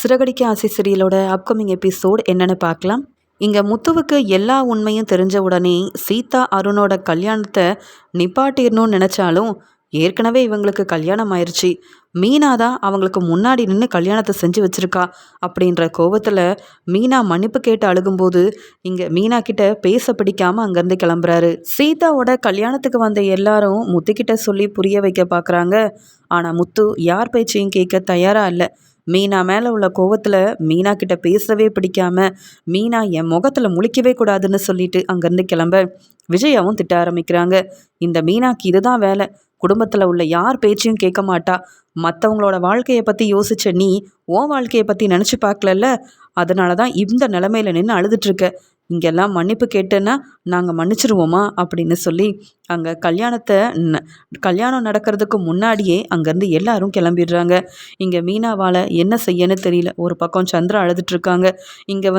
சிறகடிக்க ஆசை சீரியலோட upcoming episode என்னன்னு பார்க்கலாம். இங்கே முத்துவுக்கு எல்லா உண்மையும் தெரிஞ்ச உடனே சீதா அருணோட கல்யாணத்தை நிப்பாட்டிடணும்னு நினச்சாலும் ஏற்கனவே இவங்களுக்கு கல்யாணம் ஆயிடுச்சு. மீனா தான் அவங்களுக்கு முன்னாடி நின்று கல்யாணத்தை செஞ்சு வச்சிருக்கா அப்படின்ற கோபத்தில் மீனா மன்னிப்பு கேட்டு அழுகும்போது இங்கே மீனா கிட்ட பேச பிடிக்காம அங்கேருந்து கிளம்புறாரு. சீதாவோட கல்யாணத்துக்கு வந்த எல்லாரும் முத்துக்கிட்ட சொல்லி புரிய வைக்க பார்க்குறாங்க. ஆனால் முத்து யார் பேச்சையும் கேட்க தயாராக இல்லை. மீனா மேலே உள்ள கோவத்தில் மீனா கிட்ட பேசவே பிடிக்காம மீனா என் முகத்தில் முழிக்கவே கூடாதுன்னு சொல்லிட்டு அங்கேருந்து கிளம்ப விஜயாவும் திட்ட ஆரம்பிக்கிறாங்க. இந்த மீனாக்கு இதுதான் வேலை. குடும்பத்தில் உள்ள யார் பேச்சையும் கேட்க மாட்டா. மற்றவங்களோட வாழ்க்கையை பற்றி யோசிச்ச நீ உன் வாழ்க்கையை பற்றி நினச்சி பார்க்கலல்ல, அதனால தான் இந்த நிலமையில நின்று அழுதுட்ருக்க. இங்கெல்லாம் மன்னிப்பு கேட்டேன்னா நாங்கள் மன்னிச்சிருவோமா அப்படின்னு சொல்லி அங்கே கல்யாணம் நடக்கிறதுக்கு முன்னாடியே அங்கேருந்து எல்லாரும் கிளம்பிடுறாங்க. இங்கே மீனாவால் என்ன செய்யன்னு தெரியல. ஒரு பக்கம் சந்திரா அழுதுட்ருக்காங்க. இங்கே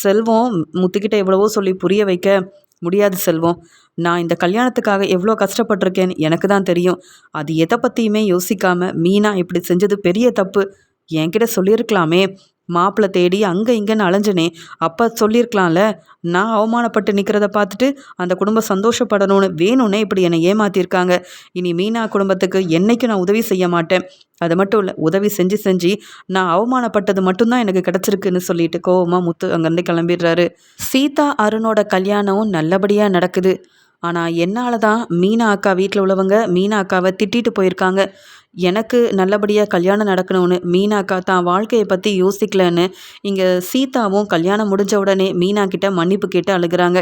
செல்வம் முத்துக்கிட்ட எவ்வளவோ சொல்லி புரிய வைக்க முடியாது. செல்வம், நான் இந்த கல்யாணத்துக்காக எவ்வளோ கஷ்டப்பட்டிருக்கேன்னு எனக்கு தான் தெரியும். அது எதை பற்றியுமே யோசிக்காம மீனா இப்படி செஞ்சது பெரிய தப்பு. என்கிட்ட சொல்லியிருக்கலாமே. மாப்பிள்ளை தேடி அங்கே இங்கேன்னு அலைஞ்சனே, அப்போ சொல்லியிருக்கலாம்ல. நான் அவமானப்பட்டு நிற்கிறத பார்த்துட்டு அந்த குடும்பம் சந்தோஷப்படணும்னு வேணும்னே இப்படி என்னை ஏமாற்றிருக்காங்க. இனி மீனா குடும்பத்துக்கு என்றைக்கும் நான் உதவி செய்ய மாட்டேன். அது மட்டும் இல்லை, உதவி செஞ்சு செஞ்சு நான் அவமானப்பட்டது மட்டும்தான் எனக்கு கிடச்சிருக்குன்னு சொல்லிட்டு கோவமாக முத்து அங்கேருந்து கிளம்பிடுறாரு. சீதா அருணோட கல்யாணம் நல்லபடியாக நடக்குது. ஆனால் என்னால் தான் மீனா அக்கா வீட்டில் உள்ளவங்க மீனா அக்காவை திட்டிட்டு போயிருக்காங்க. எனக்கு நல்லபடியாக கல்யாணம் நடக்கணும்னு மீனா அக்கா தான் வாழ்க்கையை பற்றி யோசிக்கலன்னு இங்கே சீதாவும் கல்யாணம் முடிஞ்ச உடனே மீனா கிட்ட மன்னிப்பு கேட்டு அழுகிறாங்க.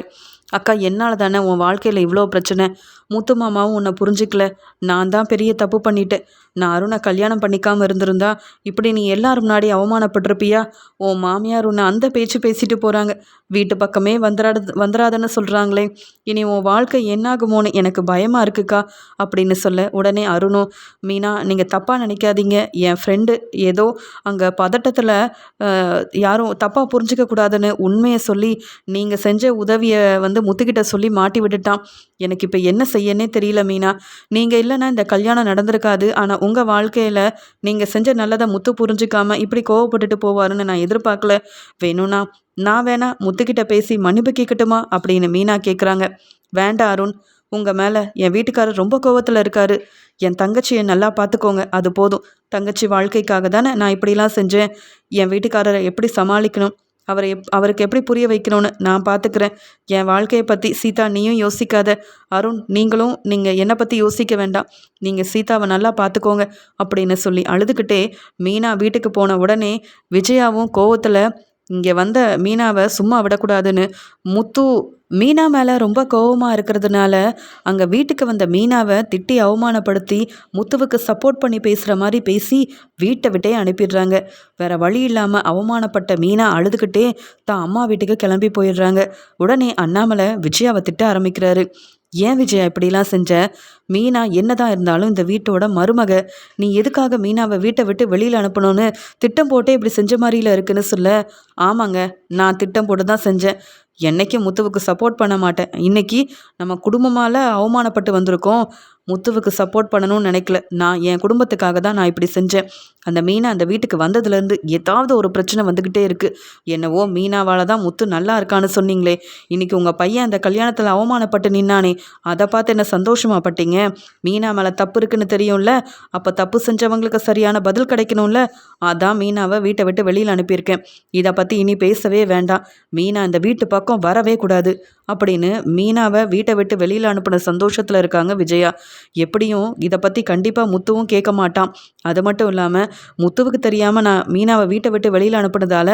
அக்கா, என்னால் தானே உன் வாழ்க்கையில் இவ்வளோ பிரச்சனை. மூத்து மாமாவும் உன்னை புரிஞ்சிக்கல. நான் தான் பெரிய தப்பு பண்ணிட்டேன். நான் அருணை கல்யாணம் பண்ணிக்காமல் இருந்திருந்தா இப்படி நீ எல்லாரும் முன்னாடி அவமானப்பட்டிருப்பியா? உன் மாமியார் உன்னை அந்த பேச்சு பேசிட்டு போகிறாங்க. வீட்டு பக்கமே வந்துடாதன்னு சொல்கிறாங்களே. இனி உன் வாழ்க்கை என்னாகுமோன்னு எனக்கு பயமாக இருக்குக்கா அப்படின்னு சொல்ல உடனே அருணும், மீனா நீங்கள் தப்பாக நினைக்காதீங்க. என் ஃப்ரெண்டு ஏதோ அங்கே பதட்டத்தில் யாரும் தப்பாக புரிஞ்சிக்க கூடாதுன்னு உண்மையை சொல்லி நீங்கள் செஞ்ச உதவியை முத்துக்கிட்ட சொல்லி மாட்டி விட்டுட்டான். எனக்கு இப்போ என்ன செய்யனே தெரியல மீனா. நீங்கள் இல்லைன்னா இந்த கல்யாணம் நடந்திருக்காது. ஆனால் உங்கள் வாழ்க்கையில் நீங்கள் செஞ்ச நல்லதை முத்து புரிஞ்சிக்காம இப்படி கோவப்பட்டுட்டு போவாருன்னு நான் எதிர்பார்க்கல. வேணும்னா நான் வேணா முத்துக்கிட்ட பேசி மன்னிப்பு கேட்கட்டுமா அப்படின்னு மீனா கேட்குறாங்க. வேண்டாம் அருண், உங்கள் மேலே என் வீட்டுக்காரர் ரொம்ப கோவத்தில் இருக்காரு. என் தங்கச்சியை நல்லா பார்த்துக்கோங்க, அது போதும். தங்கச்சி வாழ்க்கைக்காக தானே நான் இப்படிலாம் செஞ்சேன். என் வீட்டுக்காரரை எப்படி சமாளிக்கணும், அவருக்கு எப்படி புரிய வைக்கணும்னு நான் பார்த்துக்கிறேன். என் வாழ்க்கையை பற்றி சீதா நீயும் யோசிக்காத. அருண், நீங்கள் என்னை பற்றி யோசிக்க வேண்டாம். நீங்கள் சீதாவை நல்லா பார்த்துக்கோங்க அப்படின்னு சொல்லி அழுதுகிட்டே மீனா வீட்டுக்கு போன உடனே விஜயாவும் கோவத்தில் இங்கே வந்த மீனாவை சும்மா விடக்கூடாதுன்னு முத்து மீனா மேலே ரொம்ப கோபமாக இருக்கிறதுனால அங்கே வீட்டுக்கு வந்த மீனாவை திட்டி அவமானப்படுத்தி முத்துவுக்கு சப்போர்ட் பண்ணி பேசுகிற மாதிரி பேசி வீட்டை விட்டே அனுப்பிடுறாங்க. வேற வழி இல்லாமல் அவமானப்பட்ட மீனா அழுதுகிட்டே தான் அம்மா வீட்டுக்கு கிளம்பி போயிடுறாங்க. உடனே அண்ணாமலை விஜயாவை திட்ட ஆரம்பிக்கிறாரு. ஏன் விஜயா இப்படிலாம் செஞ்ச? மீனா என்னதான் இருந்தாலும் இந்த வீட்டோட மருமக. நீ எதுக்காக மீனாவை வீட்டை விட்டு வெளியில் அனுப்பணும்னு திட்டம் போட்டே இப்படி செஞ்ச மாதிரில இருக்குன்னு சொல்ல, ஆமாங்க, நான் திட்டம் போட்டு தான் செஞ்சேன். என்னைக்கும் முத்துவுக்கு சப்போர்ட் பண்ண மாட்டேன். இன்னைக்கு நம்ம குடும்பமால் அவமானப்பட்டு வந்திருக்கோம். முத்துவுக்கு சப்போர்ட் பண்ணணும்னு நினைக்கல. நான் என் குடும்பத்துக்காக தான் நான் இப்படி செஞ்சேன். அந்த மீனா அந்த வீட்டுக்கு வந்ததுலேருந்து ஏதாவது ஒரு பிரச்சனை வந்துக்கிட்டே இருக்குது. என்னவோ மீனாவால் தான் முத்து நல்லா இருக்கான்னு சொன்னீங்களே, இன்னைக்கு உங்கள் பையன் அந்த கல்யாணத்தில் அவமானப்பட்டு நின்னானே, அதை பார்த்து என்ன சந்தோஷமாப்பட்டீங்க? மீனா மேலே தப்பு இருக்குன்னு தெரியும்ல, அப்போ தப்பு செஞ்சவங்களுக்கு சரியான பதில் கிடைக்கணும்ல, அதான் மீனாவை வீட்டை விட்டு வெளியில் அனுப்பியிருக்கேன். இதை பற்றி இனி பேசவே வேண்டாம். மீனா இந்த வீட்டு பக்கம் வரவே கூடாது அப்படின்னு மீனாவை வீட்டை விட்டு வெளியில் அனுப்பின சந்தோஷத்தில் இருக்காங்க விஜயா. எப்படியும் இதை பற்றி கண்டிப்பாக முத்துவும் கேட்க மாட்டான். அது மட்டும் இல்லாமல் முத்துவுக்கு தெரியாமல் நான் மீனாவை வீட்டை விட்டு வெளியில் அனுப்புனதால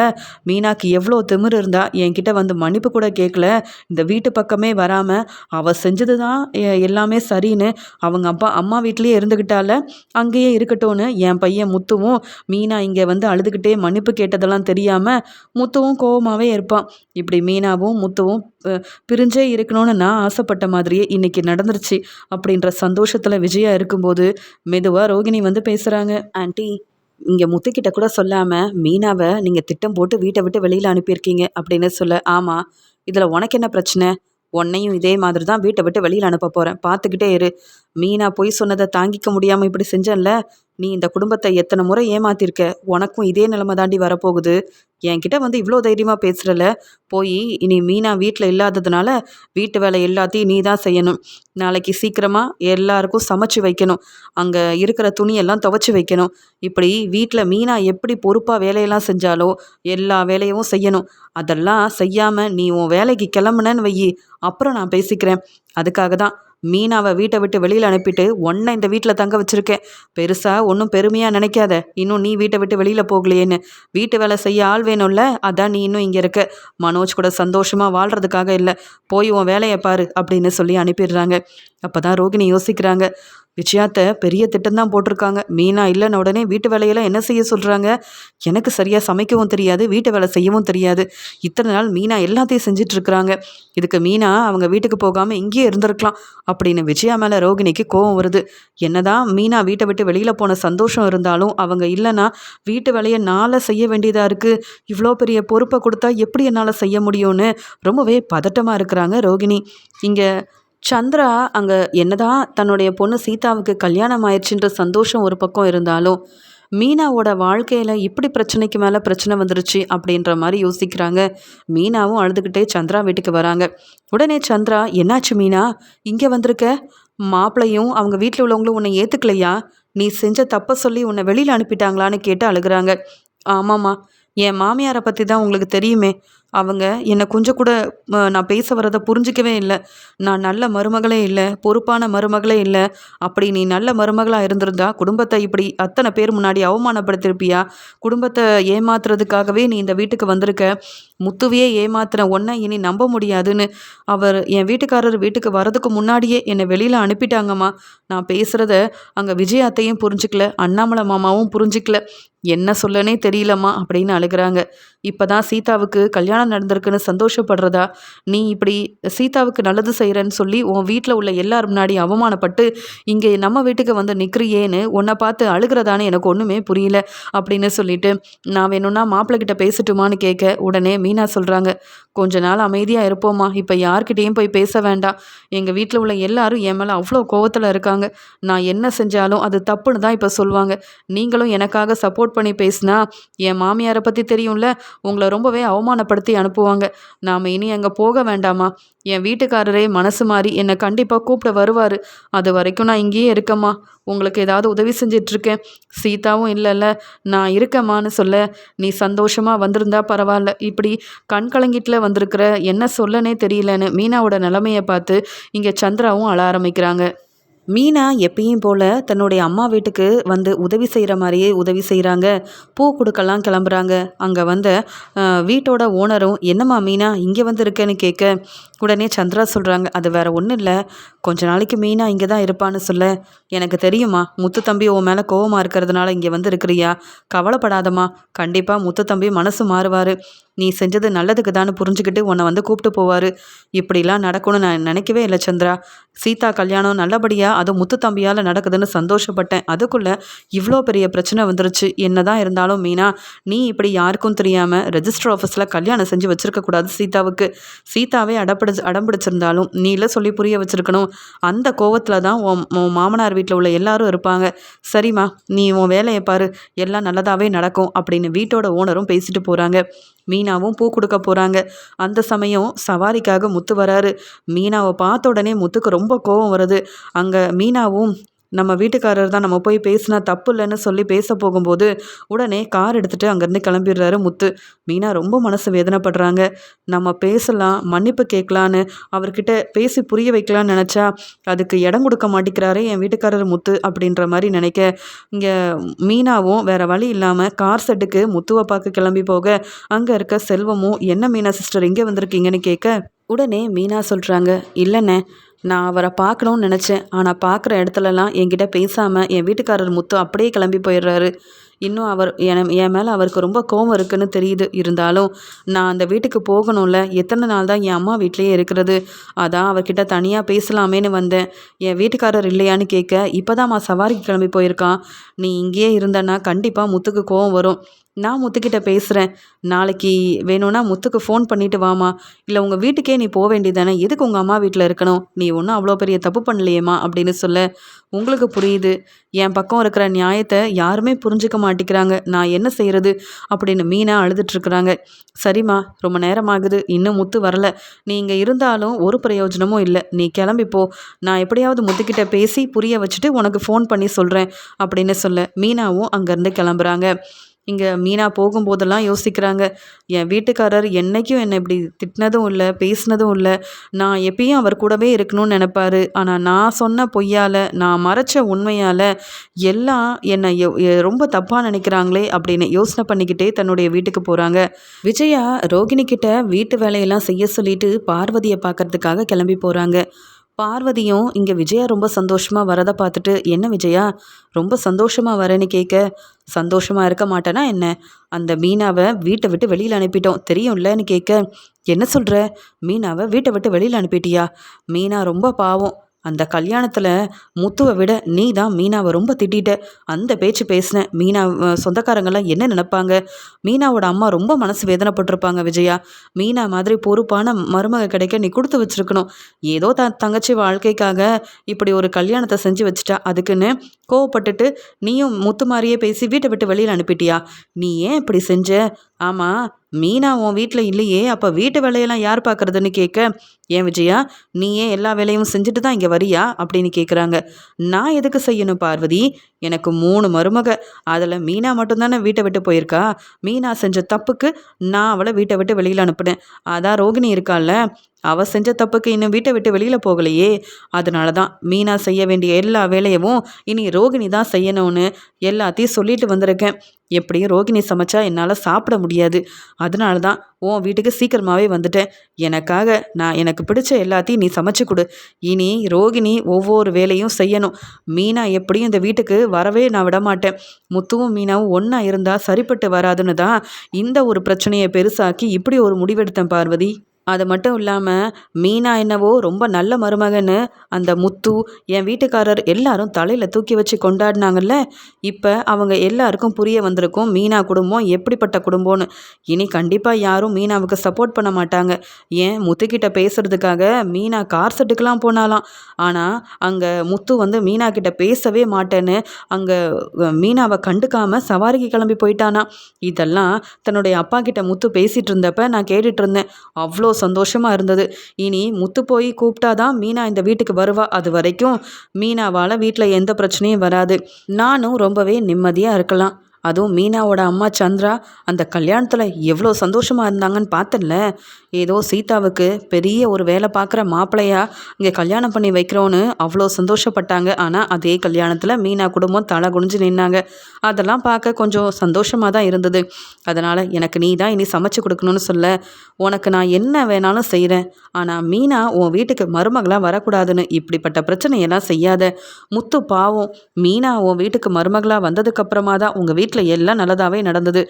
மீனாக்கு எவ்வளோ திமிரு இருந்தா என்கிட்ட மன்னிப்பு கூட கேட்கல. இந்த வீட்டு பக்கமே வராமல் அவள் செஞ்சது தான் எல்லாமே சரின்னு அவங்க அம்மா வீட்லேயே இருந்துக்கிட்டால அங்கேயே இருக்கட்டும்னு என் பையன் முத்துவும் மீனா இங்கே அழுதுகிட்டே மன்னிப்பு கேட்டதெல்லாம் தெரியாமல் முத்துவும் கோவமாகவே இருப்பான். இப்படி மீனாவும் முத்துவும் பிரிஞ்சே இருக்கணும்னு நான் ஆசைப்பட்ட மாதிரியே இன்னைக்கு நடந்துருச்சு அப்படின்ற சந்தோஷத்தில் விஜயா இருக்கும்போது மெதுவாக ரோகிணி பேசுகிறாங்க. ஆண்டி, இங்கே முத்துக்கிட்ட கூட சொல்லாமல் மீனாவை நீங்கள் திட்டம் போட்டு வீட்டை விட்டு வெளியில் அனுப்பியிருக்கீங்க அப்படின்னு சொல்ல, ஆமாம், இதில் உனக்கு என்ன பிரச்சனை? உன்னையும் இதே மாதிரி தான் வீட்டை விட்டு வெளியில் அனுப்ப போகிறேன், பார்த்துக்கிட்டே இரு. மீனா பொய் சொன்னதை தாங்கிக்க முடியாமல் இப்படி செஞ்சேன்ல. நீ இந்த குடும்பத்தை எத்தனை முறை ஏமாத்திருக்க. உனக்கும் இதே நிலைமை தாண்டி வரப்போகுது. என்கிட்ட வந்து இவ்வளோ தைரியமாக பேசுகிறல. போய் இனி மீனா வீட்டில் இல்லாததுனால வீட்டு வேலை எல்லாத்தையும் நீ தான் செய்யணும். நாளைக்கு சீக்கிரமாக எல்லாருக்கும் சமைச்சு வைக்கணும். அங்கே இருக்கிற துணியெல்லாம் துவைச்சி வைக்கணும். இப்படி வீட்டில் மீனா எப்படி பொறுப்பாக வேலையெல்லாம் செஞ்சாலோ எல்லா வேலையும் செய்யணும். அதெல்லாம் செய்யாமல் நீ உன் வேலைக்கு கிளம்புனன்னு வையி, அப்புறம் நான் பேசிக்கிறேன். அதுக்காக தான் மீனாவை வீட்டை விட்டு வெளியில் அனுப்பிட்டு உன்னை இந்த வீட்டில் தங்க வச்சுருக்கேன். பெருசாக ஒன்றும் பெருமையாக நினைக்காத. இன்னும் நீ வீட்டை விட்டு வெளியில் போகலையேன்னு. வீட்டு வேலை செய்ய ஆள் வேணும்ல, அதான் நீ இன்னும் இங்கே இருக்க. மனோஜ் கூட சந்தோஷமாக வாழ்கிறதுக்காக இல்லை. போய் உன் வேலையை பாரு அப்படின்னு சொல்லி அனுப்பிடுறாங்க. அப்போ தான் ரோகிணி யோசிக்கிறாங்க. விஜயாத்த பெரிய திட்டம்தான் போட்டிருக்காங்க. மீனா இல்லைன்னு உடனே வீட்டு வேலையெல்லாம் என்ன செய்ய சொல்கிறாங்க. எனக்கு சரியாக சமைக்கவும் தெரியாது, வீட்டு வேலை செய்யவும் தெரியாது. இத்தனை நாள் மீனா எல்லாத்தையும் செஞ்சிட்ருக்குறாங்க. இதுக்கு மீனா அவங்க வீட்டுக்கு போகாமல் இங்கேயே இருந்திருக்கலாம் அப்படின்னு விஜயா மேலே ரோகிணிக்கு கோவம் வருது. என்னதான் மீனா வீட்டை விட்டு வெளியில் போன சந்தோஷம் இருந்தாலும் அவங்க இல்லைன்னா வீட்டு வேலையை நாளை செய்ய வேண்டியதாக இருக்குது. இவ்வளோ பெரிய பொறுப்பை கொடுத்தா எப்படி என்னால் செய்ய முடியும்னு ரொம்பவே பதட்டமாக இருக்கிறாங்க ரோகிணி. இங்கே சந்திரா அங்கே என்னதான் தன்னுடைய பொண்ணு சீதாவுக்கு கல்யாணம் ஆயிடுச்சுன்ற சந்தோஷம் ஒரு பக்கம் இருந்தாலும் மீனாவோட வாழ்க்கையில் இப்படி பிரச்சனைக்கு மேலே பிரச்சனை வந்துருச்சு அப்படின்ற மாதிரி யோசிக்கிறாங்க. மீனாவும் அழுதுகிட்டே சந்திரா வீட்டுக்கு வராங்க. உடனே சந்திரா, என்னாச்சு மீனா, இங்கே வந்திருக்க? மாப்பிள்ளையும் அவங்க வீட்டில் உள்ளவங்களும் உன்னை ஏற்றுக்கலையா? நீ செஞ்ச தப்பை சொல்லி உன்னை வெளியில் அனுப்பிட்டாங்களான்னு கேட்டு அழுகிறாங்க. ஆமாம்மா, என் மாமியாரை பற்றி தான் உங்களுக்கு தெரியுமே. அவங்க என்னை கொஞ்சம் கூட நான் பேச வரதை புரிஞ்சிக்கவே இல்லை. நான் நல்ல மருமகளே இல்லை, பொறுப்பான மருமகளே இல்லை. அப்படி நீ நல்ல மருமகளாக இருந்திருந்தா குடும்பத்தை இப்படி அத்தனை பேர் முன்னாடி அவமானப்படுத்திருப்பியா? குடும்பத்தை ஏமாத்துறதுக்காகவே நீ இந்த வீட்டுக்கு வந்திருக்க. முத்துவையே ஏமாத்துற ஒன்றை இனி நம்ப முடியாதுன்னு அவர் என் வீட்டுக்காரர் வீட்டுக்கு வரதுக்கு முன்னாடியே என்னை வெளியில் அனுப்பிட்டாங்கம்மா. நான் பேசுகிறத அங்கே விஜயாத்தையும் புரிஞ்சிக்கல, அண்ணாமலை மாமாவும் புரிஞ்சிக்கல. என்ன சொல்லனே தெரியலம்மா அப்படின்னு அழுகிறாங்க. இப்போ தான் சீதாவுக்கு கல்யாணம் நடந்திருக்குன்னு சந்தோஷப்படுறதா? நீ இப்படி சீதாவுக்கு நல்லது செய்கிறேன்னு சொல்லி உன் வீட்டில் உள்ள எல்லார் முன்னாடி அவமானப்பட்டு இங்கே நம்ம வீட்டுக்கு வந்து நிற்கிறியேன்னு உன்னை பார்த்து அழுகிறதானே எனக்கு ஒன்றுமே புரியல அப்படின்னு சொல்லிட்டு நான் வேணும்னா மாப்பிள்ளைகிட்ட பேசட்டுமான்னு கேட்க உடனே மீனா சொல்கிறாங்க, கொஞ்ச நாள் அமைதியாக இருப்போம்மா. இப்போ யார்கிட்டேயும் போய் பேச வேண்டாம். எங்கள் வீட்டில் உள்ள எல்லாரும் என் மேலே அவ்வளோ கோவத்தில் இருக்காங்க. நான் என்ன செஞ்சாலும் அது தப்புன்னு தான் இப்போ சொல்லுவாங்க. நீங்களும் எனக்காக சப்போர்ட் பண்ணி பேசினா என் மாமியாரை பற்றி தெரியும்ல, உங்களை ரொம்பவே அவமானப்படுத்தி அனுப்புவாங்க. நாம் இனி அங்கே போக வேண்டாமா? என் வீட்டுக்காரரே மனசு மாறி என்னை கண்டிப்பாக கூப்பிட வருவார். அது வரைக்கும் நான் இங்கேயே இருக்கேம்மா. உங்களுக்கு ஏதாவது உதவி செஞ்சிட்ருக்கேன். சீதாவும் இல்லைல்ல, நான் இருக்கேம்மான்னு சொல்ல, நீ சந்தோஷமாக வந்திருந்தா பரவாயில்ல, இப்படி கண் கலங்கிட்டில் வந்திருக்கிற, என்ன சொல்லனே தெரியலன்னு மீனாவோட நிலைமையை பார்த்து இங்கே சந்திராவும் அழ ஆரம்பிக்கிறாங்க. மீனா எப்பயும் போல் தன்னுடைய அம்மா வீட்டுக்கு வந்து உதவி செய்கிற மாதிரியே உதவி செய்கிறாங்க. பூ கொடுக்கலாம் கிளம்புறாங்க. அங்கே வந்த வீட்டோட ஓனரும், என்னம்மா மீனா இங்கே வந்து இருக்கேன்னு கேட்க உடனே சந்திரா சொல்கிறாங்க, அது வேறு ஒன்றும் இல்லை, கொஞ்ச நாளைக்கு மீனா இங்கே தான் இருப்பான்னு சொல்ல. எனக்கு தெரியுமா, முத்து தம்பி உன் மேலே கோவமாக இருக்கிறதுனால இங்கே வந்து இருக்கிறியா? கவலைப்படாதம்மா, கண்டிப்பாக முத்து தம்பி மனசு மாறுவார். நீ செஞ்சது நல்லதுக்கு தான் புரிஞ்சுக்கிட்டு உன்னை வந்து கூப்பிட்டு போவார். இப்படிலாம் நடக்கும்னு நான் நினைக்கவே இல்லை சந்திரா. சீதா கல்யாணம் நல்லபடியாக அதுவும் முத்து தம்பியால் நடக்குதுன்னு சந்தோஷப்பட்டேன். அதுக்குள்ளே இவ்வளோ பெரிய பிரச்சனை வந்துருச்சு. என்ன தான் இருந்தாலும் மீனா, நீ இப்படி யாருக்கும் தெரியாமல் ரெஜிஸ்டர் ஆஃபீஸில் கல்யாணம் செஞ்சு வச்சுருக்கக்கூடாது சீதாவுக்கு. சீதாவே அடம்பிடிச்சிருந்தாலும் நீல சொல்லி புரிய வச்சுருக்கணும். அந்த கோவத்தில் தான் உன் மாமனார் வீட்டில் உள்ள எல்லாரும் இருப்பாங்க. சரிம்மா, நீ உன் வேலையை பாரு, எல்லாம் நல்லதாகவே நடக்கும் அப்படின்னு வீட்டோட ஓனரும் பேசிட்டு போகிறாங்க. மீனாவும் பூ கொடுக்க போகிறாங்க. அந்த சமயம் சவாரிக்காக முத்து வராரு. மீனாவை பார்த்த உடனே முத்துக்கு ரொம்ப கோபம் வருது. அங்கே மீனாவும் நம்ம வீட்டுக்காரர் தான், நம்ம போய் பேசினா தப்பு இல்லைன்னு சொல்லி பேச போகும்போது உடனே கார் எடுத்துகிட்டு அங்கேருந்து கிளம்பிடுறாரு முத்து. மீனா ரொம்ப மனசு வேதனைப்படுறாங்க. நம்ம பேசலாம், மன்னிப்பு கேட்கலான்னு அவர்கிட்ட பேசி புரிய வைக்கலான்னு நினச்சா அதுக்கு இடம் கொடுக்க மாட்டேங்கிறாரே என் வீட்டுக்காரர் முத்து அப்படின்ற மாதிரி நினைக்க இங்கே மீனாவும் வேறு வழி இல்லாமல் கார் செட்டுக்கு முத்துவை பார்க்க கிளம்பி போக அங்கே இருக்க செல்வமும், என்ன மீனா சிஸ்டர் இங்கே வந்திருக்கீங்கன்னு கேட்க உடனே மீனா சொல்கிறாங்க, இல்லைண்ணே, நான் அவரை பார்க்கணும்னு நினச்சேன். ஆனால் பார்க்குற இடத்துலலாம் என்கிட்ட பேசாமல் என் வீட்டுக்காரர் முத்து அப்படியே கிளம்பி போயிடுறாரு. இன்னும் அவர் என் மேலே அவருக்கு ரொம்ப கோவம் இருக்குன்னு தெரியுது. இருந்தாலும் நான் அந்த வீட்டுக்கு போகணும்ல, எத்தனை நாள் தான் என் அம்மா வீட்லேயே இருக்கிறது? அதான் அவர்கிட்ட தனியாக பேசலாமேன்னு வந்தேன். என் வீட்டுக்காரர் இல்லையான்னு கேட்க, இப்போ தான் சவாரிக்கு கிளம்பி போயிருக்கான். நீ இங்கேயே இருந்தனா கண்டிப்பாக முத்துக்கு கோவம் வரும். நான் முத்துக்கிட்ட பேசுகிறேன். நாளைக்கு வேணும்னா முத்துக்கு ஃபோன் பண்ணிட்டு வாம்மா. இல்லை உங்கள் வீட்டுக்கே நீ போக வேண்டியதானே, எதுக்கு உங்கள் அம்மா வீட்டில் இருக்கணும்? நீ ஒன்றும் அவ்வளோ பெரிய தப்பு பண்ணலையேம்மா அப்படின்னு சொல்ல, உங்களுக்கு புரியுது. என் பக்கம் இருக்கிற நியாயத்தை யாருமே புரிஞ்சுக்க மாட்டேங்கிறாங்க. நான் என்ன செய்கிறது அப்படின்னு மீனா அழுதுட்ருக்குறாங்க. சரிம்மா, ரொம்ப நேரம் ஆகுது, இன்னும் முத்து வரல. நீ இங்கே இருந்தாலும் ஒரு பிரயோஜனமும் இல்லை. நீ கிளம்பிப்போ. நான் எப்படியாவது முத்துக்கிட்ட பேசி புரிய வச்சுட்டு உனக்கு ஃபோன் பண்ணி சொல்கிறேன் அப்படின்னு சொல்ல, மீனாவும் அங்கேருந்து கிளம்புறாங்க. இங்கே மீனா போகும்போதெல்லாம் யோசிக்கிறாங்க, என் வீட்டுக்காரர் என்னைக்கும் என்னை இப்படி திட்டினதும் இல்லை, பேசினதும் இல்லை. நான் எப்பயும் அவர் கூடவே இருக்கணும்னு நினைப்பாரு. ஆனால் நான் சொன்ன பொய்யால், நான் மறைச்ச உண்மையால் எல்லாம் என்னை ரொம்ப தப்பாக நினைக்கிறாங்களே அப்படின்னு யோசனை பண்ணிக்கிட்டே தன்னுடைய வீட்டுக்கு போகிறாங்க. விஜயா ரோகிணி கிட்ட வீட்டு வேலையெல்லாம் செய்ய சொல்லிட்டு பார்வதியை பார்க்கறதுக்காக கிளம்பி போகிறாங்க. பார்வதியும் இங்கே விஜயா ரொம்ப சந்தோஷமாக வரதை பார்த்துட்டு, என்ன விஜயா ரொம்ப சந்தோஷமாக வரேன்னு கேட்க, சந்தோஷமாக இருக்க மாட்டேனா என்ன? அந்த மீனாவை வீட்டை விட்டு வெளியில் அனுப்பிட்டோம் தெரியும்லன்னு கேட்க, என்ன சொல்கிற? மீனாவை வீட்டை விட்டு வெளியில் அனுப்பிட்டியா? மீனா ரொம்ப பாவம். அந்த கல்யாணத்தில் முத்துவை விட நீ தான் மீனாவை ரொம்ப திட்டிட்ட. அந்த பேச்சு பேசின மீனா சொந்தக்காரங்கெல்லாம் என்ன நினைப்பாங்க? மீனாவோட அம்மா ரொம்ப மனசு வேதனைப்பட்டிருப்பாங்க விஜயா. மீனா மாதிரி பொறுப்பான மருமக கிடைக்க நீ கொடுத்து வச்சிருக்கணும். ஏதோ தங்கச்சி வாழ்க்கைக்காக இப்படி ஒரு கல்யாணத்தை செஞ்சு வச்சுட்டா, அதுக்குன்னு கோவப்பட்டுட்டு நீயும் முத்து மாதிரியே பேசி வீட்டை விட்டு வெளியில் அனுப்பிட்டியா? நீ ஏன் இப்படி செஞ்ச? ஆமாம், மீனா உன் வீட்டில் இல்லையே, அப்போ வீட்டு வேலையெல்லாம் யார் பார்க்குறதுன்னு கேட்க, ஏன் விஜயா நீ ஏன் எல்லா வேலையும் செஞ்சுட்டு தான் இங்கே வரியா அப்படின்னு கேட்குறாங்க. நான் எதுக்கு செய்யணும் பார்வதி? எனக்கு 3 மருமக, அதில் மீனா மட்டும்தானே வீட்டை விட்டு போயிருக்கா. மீனா செஞ்ச தப்புக்கு நான் அவளை வீட்டை விட்டு வெளியில் அனுப்புனேன். அதான் ரோகிணி இருக்கால்ல, அவள் செஞ்ச தப்புக்கு இன்னும் வீட்டை விட்டு வெளியில் போகலையே. அதனால தான் மீனா செய்ய வேண்டிய எல்லா வேலையவும் இனி ரோகிணி தான் செய்யணும்னு எல்லாத்தையும் சொல்லிட்டு வந்திருக்கேன். எப்படியும் ரோகிணி சமைச்சா என்னால் சாப்பிட முடியாது. அதனால தான் உன் வீட்டுக்கு சீக்கிரமாகவே வந்துட்டேன். எனக்கு பிடிச்ச எல்லாத்தையும் நீ சமைச்சு கொடு. இனி ரோகிணி ஒவ்வொரு வேலையும் செய்யணும். மீனா எப்படியும் இந்த வீட்டுக்கு வரவே நான் விட மாட்டேன். முத்துவும் மீனாவும் ஒன்றா இருந்தால் சரிப்பட்டு வராதுன்னு தான் இந்த ஒரு பிரச்சனையை பெருசாக்கி இப்படி ஒரு முடிவெடுத்தேன் பார்வதி. அது மட்டும் இல்லாமல் மீனா என்னவோ ரொம்ப நல்ல மருமகன்னு அந்த முத்து என் வீட்டுக்காரர் எல்லாரும் தலையில் தூக்கி வச்சு கொண்டாடினாங்கல்ல. இப்போ அவங்க எல்லாருக்கும் புரிய வந்திருக்கும் மீனா குடும்பம் எப்படிப்பட்ட குடும்பம்னு. இனி கண்டிப்பாக யாரும் மீனாவுக்கு சப்போர்ட் பண்ண மாட்டாங்க. ஏன் முத்துக்கிட்ட பேசுறதுக்காக மீனா கார் செட்டுக்கெலாம் போனாலாம். ஆனால் அங்கே முத்து வந்து மீனா கிட்ட பேசவே மாட்டேன்னு அங்கே மீனாவை கண்டுக்காமல் சவாரிக்கு கிளம்பி போயிட்டானா. இதெல்லாம் தன்னுடைய அப்பா கிட்ட முத்து பேசிகிட்டு இருந்தப்ப நான் கேட்டுட்டு இருந்தேன். அவ்வளோ சந்தோஷமாக இருந்தது. இனி முத்து போய் கூப்பிட்டாதான் மீனா இந்த வீட்டுக்கு வருவா. அது வரைக்கும் மீனாவால் வீட்டில் எந்த பிரச்சனையும் வராது. நானும் ரொம்பவே நிம்மதியாக இருக்கலாம். அதுவும் மீனாவோட அம்மா சந்திரா அந்த கல்யாணத்தில் எவ்வளோ சந்தோஷமாக இருந்தாங்கன்னு பார்த்தல. ஏதோ சீதாவுக்கு பெரிய ஒரு வேலை பார்க்குற மாப்பிள்ளையா இங்கே கல்யாணம் பண்ணி வைக்கிறோன்னு அவ்வளோ சந்தோஷப்பட்டாங்க. ஆனால் அதே கல்யாணத்தில் மீனா குடும்பம் தலை குனிஞ்சு நின்னாங்க. அதெல்லாம் பார்க்க கொஞ்சம் சந்தோஷமாக தான் இருந்தது. அதனால் எனக்கு நீ தான் இனி சமைச்சு கொடுக்கணும்னு சொல்ல, உனக்கு நான் என்ன வேணாலும் செய்கிறேன். ஆனால் மீனா உன் வீட்டுக்கு மருமகளாக வரக்கூடாதுன்னு இப்படிப்பட்ட பிரச்சனையெல்லாம் செய்யாத. முத்து பாவம், மீனா உன் வீட்டுக்கு மருமகளாக வந்ததுக்கப்புறமா தான் உங்கள் வீட்டில் எல்லாம் நல்லதாகவே நடந்தது.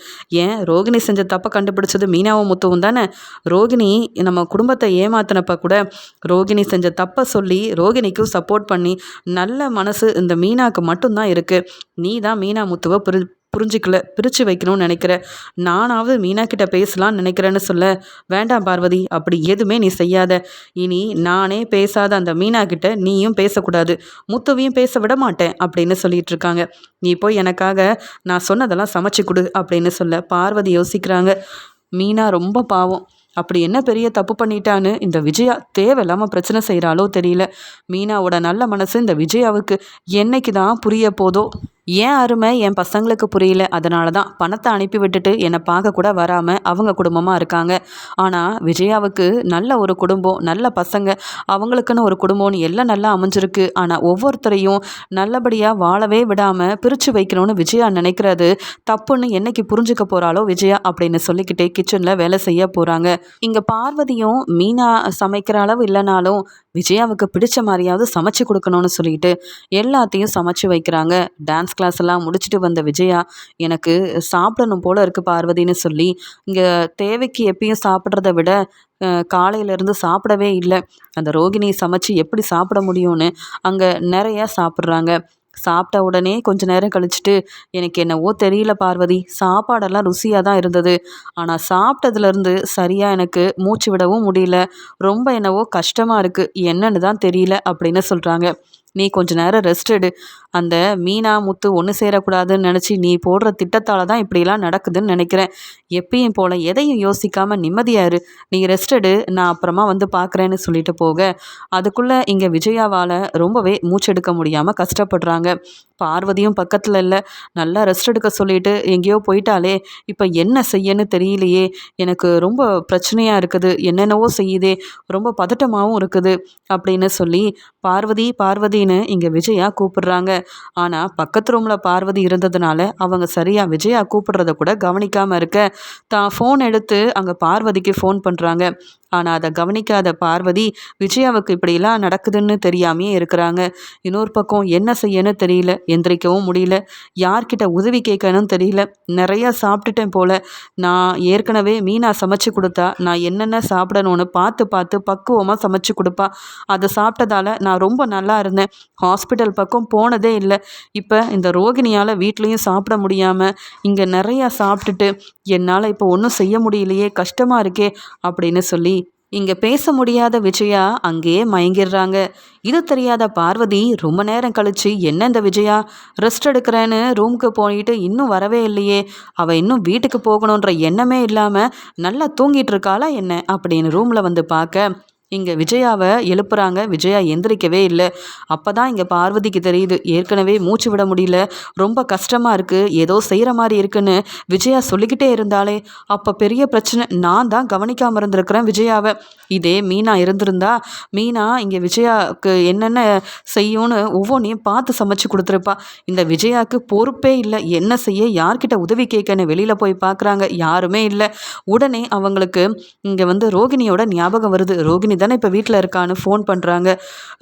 ஏன் ரோகிணி செஞ்ச தப்பை கண்டுபிடிச்சது மீனாவும் முத்துவும் தானே. ரோகிணி நம்ம குடும்பத்தை ஏமாத்தினப்ப கூட ரோகிணி செஞ்ச தப்பை சொல்லி ரோகிணிக்கும் சப்போர்ட் பண்ணி நல்ல மனசு இந்த மீனாவுக்கு மட்டும்தான் இருக்குது. நீ தான் மீனா முத்துவை புரிஞ்சிக்கல, பிரித்து வைக்கணும்னு நினைக்கிற. நானாவது மீனா கிட்ட பேசலான்னு நினைக்கிறேன்னு சொல்ல, வேண்டாம் பார்வதி, அப்படி எதுவுமே நீ செய்யாத. இனி நானே பேசாத அந்த மீனா கிட்ட நீயும் பேசக்கூடாது, முத்துவையும் பேச விட மாட்டேன் அப்படின்னு சொல்லிட்டு இருக்காங்க. நீ போய் எனக்காக நான் சொன்னதெல்லாம் சமைச்சு கொடு அப்படின்னு சொல்ல பார்வதி யோசிக்கிறாங்க. மீனா ரொம்ப பாவம், அப்படி என்ன பெரிய தப்பு பண்ணிட்டான்னு இந்த விஜயா தேவையில்லாமல் பிரச்சனை செய்கிறாளோ தெரியல. மீனாவோட நல்ல மனசு இந்த விஜயாவுக்கு என்னைக்கு தான் புரிய போதோ. ஏன் அருமை என் பசங்களுக்கு புரியல. அதனால தான் பணத்தை அனுப்பி விட்டுட்டு என்னை பார்க்க கூட வராமல் அவங்க குடும்பமாக இருக்காங்க. ஆனால் விஜயாவுக்கு நல்ல ஒரு குடும்பம், நல்ல பசங்க, அவங்களுக்குன்னு ஒரு குடும்பம்னு எல்லாம் நல்லா அமைஞ்சிருக்கு. ஆனால் ஒவ்வொருத்தரையும் நல்லபடியாக வாழவே விடாமல் பிரித்து வைக்கணும்னு விஜயா நினைக்கிறது தப்புன்னு என்னைக்கு புரிஞ்சுக்க போகிறாளோ விஜயா அப்படின்னு சொல்லிக்கிட்டே கிச்சனில் வேலை செய்ய போகிறாங்க. இங்கே பார்வதியும் மீனா சமைக்கிற அளவு இல்லைனாலும் விஜயாவுக்கு பிடிச்ச மாதிரியாவது சமைச்சு கொடுக்கணும்னு சொல்லிட்டு எல்லாத்தையும் சமைச்சு வைக்கிறாங்க. டான்ஸ் கிளாஸ் எல்லாம் முடிச்சுட்டு வந்த விஜயா, எனக்கு சாப்பிடணும் போல இருக்குது பார்வதின்னு சொல்லி இங்கே தேவைக்கு எப்பயும் சாப்பிட்றத விட காலையிலேருந்து சாப்பிடவே இல்லை. அந்த ரோகிணி சமைச்சு எப்படி சாப்பிட முடியும்னு அங்கே நிறையா சாப்பிட்றாங்க. சாப்பிட்ட உடனே கொஞ்ச நேரம் கழிச்சுட்டு, எனக்கு என்னவோ தெரியல பார்வதி, சாப்பாடெல்லாம் ருசியாக தான் இருந்தது. ஆனால் சாப்பிட்டதுலேருந்து சரியாக எனக்கு மூச்சு விடவும் முடியல. ரொம்ப என்னவோ கஷ்டமாக இருக்குது, என்னன்னு தான் தெரியல அப்படின்னு சொல்கிறாங்க. நீ கொஞ்ச நேரம் ரெஸ்ட் எடு. அந்த மீனா முத்து ஒன்று சேரக்கூடாதுன்னு நினச்சி நீ போடுற திட்டத்தால் தான் இப்படிலாம் நடக்குதுன்னு நினைக்கிறேன். எப்பயும் போல் எதையும் யோசிக்காமல் நிம்மதியாரு. நீ ரெஸ்ட் எடு, நான் அப்புறமா வந்து பார்க்குறேன்னு சொல்லிட்டு போக, அதுக்குள்ளே இங்கே விஜயாவால் ரொம்பவே மூச்செடுக்க முடியாமல் கஷ்டப்படுறாங்க. பார்வதியும் பக்கத்தில் இல்லை. நல்லா ரெஸ்ட் எடுக்க சொல்லிட்டு எங்கேயோ போயிட்டாலே, இப்போ என்ன செய்யன்னு தெரியலையே, எனக்கு ரொம்ப பிரச்சனையாக இருக்குது, என்னென்னவோ செய்யுதே, ரொம்ப பதட்டமாகவும் இருக்குது அப்படின்னு சொல்லி பார்வதி பார்வதின்னு இங்கே விஜயா கூப்பிடுறாங்க. ஆனால் பக்கத்து ரூமில் பார்வதி இருந்ததுனால அவங்க சரியாக விஜயா கூப்பிடுறத கூட கவனிக்காமல் இருக்க, தான் ஃபோன் எடுத்து அங்கே பார்வதிக்கு ஃபோன் பண்ணுறாங்க. ஆனால் அதை கவனிக்காத பார்வதி விஜயாவுக்கு இப்படிலாம் நடக்குதுன்னு தெரியாமையே இருக்கிறாங்க. இன்னொரு பக்கம் என்ன செய்யன்னு தெரியல, எந்திரிக்கவும் முடியல, யார்கிட்ட உதவி கேட்கணும்னு தெரியல. நிறையா சாப்பிட்டுட்டேன் போல். நான் ஏற்கனவே மீனா சமைச்சு கொடுத்தா நான் என்னென்ன சாப்பிடணும்னு பார்த்து பார்த்து பக்குவமாக சமைச்சு கொடுப்பா. அதை சாப்பிட்டதால நான் ரொம்ப நல்லா இருந்தேன். ஹாஸ்பிட்டல் பக்கம் போனதே இல்லை. இப்போ இந்த ரோகிணியால் வீட்லேயும் சாப்பிட முடியாமல் இங்கே நிறையா சாப்பிட்டுட்டு என்னால் இப்போ ஒன்றும் செய்ய முடியலையே, கஷ்டமாக இருக்கே அப்படின்னு சொல்லி இங்கே பேச முடியாத விஜயா அங்கேயே மயங்கிடுறாங்க. இது தெரியாத பார்வதி ரொம்ப நேரம் கழிச்சு, என்ன இந்த விஜயா ரெஸ்ட் எடுக்கிறேன்னு ரூமுக்கு போயிட்டு இன்னும் வரவே இல்லையே, அவள் இன்னும் வீட்டுக்கு போகணுன்ற எண்ணமே இல்லாமல் நல்லா தூங்கிட்டு இருக்காளா என்ன அப்படின்னு ரூமில் வந்து பார்க்க, இங்கே விஜயாவை எழுப்புறாங்க. விஜயா எந்திரிக்கவே இல்லை. அப்போ தான் இங்கே பார்வதிக்கு தெரியுது, ஏற்கனவே மூச்சு விட முடியல, ரொம்ப கஷ்டமாக இருக்குது, ஏதோ செய்கிற மாதிரி இருக்குன்னு விஜயா சொல்லிக்கிட்டே இருந்தாலே. அப்போ பெரிய பிரச்சனை, நான் தான் கவனிக்காமல் இருந்திருக்கிறேன் விஜயாவை. இதே மீனா இருந்திருந்தா, மீனா இங்கே விஜயாவுக்கு என்னென்ன செய்யும்னு ஒவ்வொன்றையும் பார்த்து சமைச்சு கொடுத்துருப்பா. இந்த விஜயாவுக்கு பொறுப்பே இல்லை, என்ன செய்ய, யார்கிட்ட உதவி கேட்கன்னு வெளியில் போய் பார்க்குறாங்க, யாருமே இல்லை. உடனே அவங்களுக்கு இங்கே வந்து ரோகிணியோட ஞாபகம் வருது. ரோகிணி தானே இப்போ வீட்டில் இருக்கான்னு ஃபோன் பண்ணுறாங்க.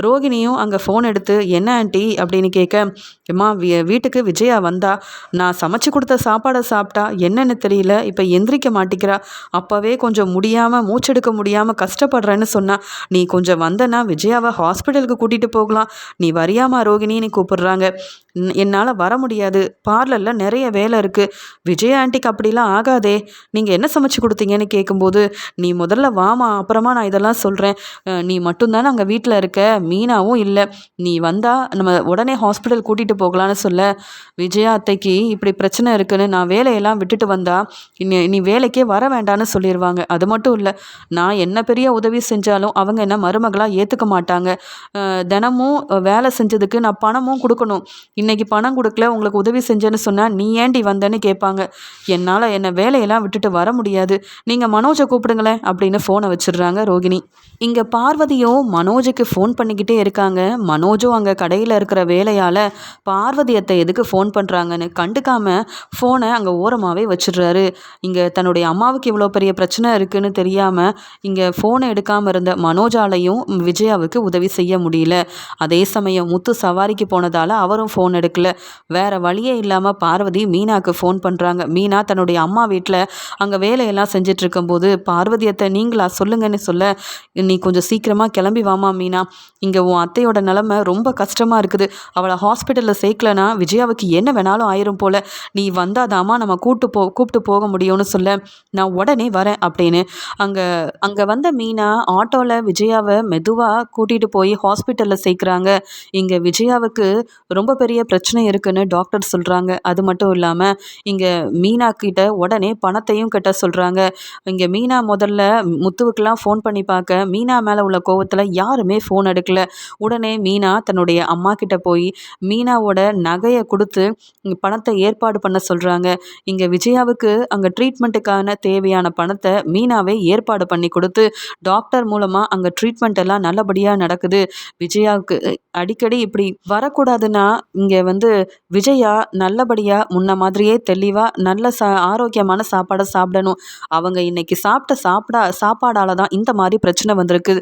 ரோகிணியும் அங்கே ஃபோன் எடுத்து, என்ன ஆண்டி அப்படின்னு கேட்க, அம்மா வீட்டுக்கு விஜயா வந்தா, நான் சமைச்சு கொடுத்த சாப்பாடை சாப்பிட்டா, என்னன்னு தெரியல, இப்போ எந்திரிக்க மாட்டேங்கிறா, அப்போவே கொஞ்சம் முடியாமல் மூச்செடுக்க முடியாமல் கஷ்டப்படுறேன்னு சொன்னா, நீ கொஞ்சம் வந்தனா விஜயாவை ஹாஸ்பிட்டலுக்கு கூட்டிகிட்டு போகலாம், நீ வரியாமா ரோகிணின்னு கூப்பிடுறாங்க. என்னால் வர முடியாது, பார்லரில் நிறைய வேலை இருக்குது. விஜயா ஆண்டிக்கு அப்படிலாம் ஆகாதே, நீங்கள் என்ன சமைச்சு கொடுத்தீங்கன்னு கேட்கும்போது, நீ முதல்ல வாமா, அப்புறமா நான் இதெல்லாம் சொல்கிறேன், நீ மட்டும்தானே அங்கே வீட்டில் இருக்க, மீனாவும் இல்லை, நீ வந்தால் நம்ம உடனே ஹாஸ்பிட்டல் கூட்டிகிட்டு போகலான்னு சொல்ல, விஜயா அத்தைக்கு இப்படி பிரச்சனை இருக்குன்னு நான் வேலையெல்லாம் விட்டுட்டு வந்தா நீ வேலைக்கே வர வேண்டான்னு சொல்லிடுவாங்க. அது மட்டும் இல்லை, நான் என்ன பெரிய உதவி செஞ்சாலும் அவங்க என்ன மருமகளாக ஏற்றுக்க மாட்டாங்க. தினமும் வேலை செஞ்சதுக்கு நான் பணமும் கொடுக்கணும். இன்றைக்கி பணம் கொடுக்கல, உங்களுக்கு உதவி செஞ்சேன்னு சொன்னால் நீ ஏண்டி வந்தேன்னு கேட்பாங்க. என்னால் என்னை வேலையெல்லாம் விட்டுட்டு வர முடியாது, நீங்கள் மனோஜை கூப்பிடுங்களேன் அப்படின்னு ஃபோனை வச்சிடுறாங்க ரோகிணி. இங்கே பார்வதியும் மனோஜுக்கு ஃபோன் பண்ணிக்கிட்டே இருக்காங்க. மனோஜும் அங்கே கடையில் இருக்கிற வேலையால் பார்வதி அத்தை எதுக்கு ஃபோன் பண்ணுறாங்கன்னு கண்டுக்காமல் ஃபோனை அங்கே ஓரமாகவே வச்சிடுறாரு. இங்கே தன்னுடைய அம்மாவுக்கு இவ்வளோ பெரிய பிரச்சனை இருக்குதுன்னு தெரியாமல் இங்கே ஃபோனை எடுக்காமல் இருந்த மனோஜாலையும் விஜயாவுக்கு உதவி செய்ய முடியல. அதே சமயம் முத்து சவாரிக்கு போனதால் அவரும் ஃபோன் எடுக்கல. வேறு வழியே இல்லாமல் பார்வதி மீனாவுக்கு ஃபோன் பண்ணுறாங்க. மீனா தன்னுடைய அம்மா வீட்டில் அங்கே வேலையெல்லாம் செஞ்சிட்ருக்கும்போது, பார்வதி அத்தை நீங்களா சொல்லுங்கன்னு சொல்ல, நீ கொஞ்சம் சீக்கிரமாக கிளம்பி வாமா மீனா, இங்கே உன் அத்தையோட நிலமை ரொம்ப கஷ்டமாக இருக்குது, அவளை ஹாஸ்பிட்டலில் சேர்க்கலனா விஜயாவுக்கு என்ன வேணாலும் ஆயிரும் போல், நீ வந்தாதாம்மா நம்ம கூப்பிட்டு போக முடியும்னு சொல்ல, நான் உடனே வரேன் அப்படின்னு அங்கே வந்த மீனா ஆட்டோவில் விஜயாவை மெதுவாக கூட்டிகிட்டு போய் ஹாஸ்பிட்டலில் சேர்க்குறாங்க. இங்கே விஜயாவுக்கு ரொம்ப பெரிய பிரச்சனை இருக்குன்னு டாக்டர் சொல்கிறாங்க. அது மட்டும் இல்லாமல் இங்கே மீனா கிட்ட உடனே பணத்தையும் கட்ட சொல்கிறாங்க. இங்கே மீனா முதல்ல முத்துவுக்கெல்லாம் ஃபோன் பண்ணி பார்க்க, மீனா மேலே உள்ள கோவத்தில் யாருமே ஃபோன் எடுக்கல. உடனே மீனா தன்னுடைய அம்மா கிட்ட போய் மீனாவோட நகையை கொடுத்து பணத்தை ஏற்பாடு பண்ண சொல்கிறாங்க. இங்கே விஜயாவுக்கு அங்கே ட்ரீட்மெண்ட்டுக்கான தேவையான பணத்தை மீனாவே ஏற்பாடு பண்ணி கொடுத்து, டாக்டர் மூலமாக அங்கே ட்ரீட்மெண்ட் எல்லாம் நல்லபடியாக நடக்குது. விஜயாவுக்கு அடிக்கடி இப்படி வரக்கூடாதுன்னா இங்கே வந்து விஜயா நல்லபடியாக முன்ன மாதிரியே தெளிவாக நல்ல ஆரோக்கியமான சாப்பாடை சாப்பிடணும். அவங்க இன்னைக்கு சாப்பிட்ட சாப்பாடால் தான் இந்த மாதிரி பிரச்சனை வந்திருக்கு.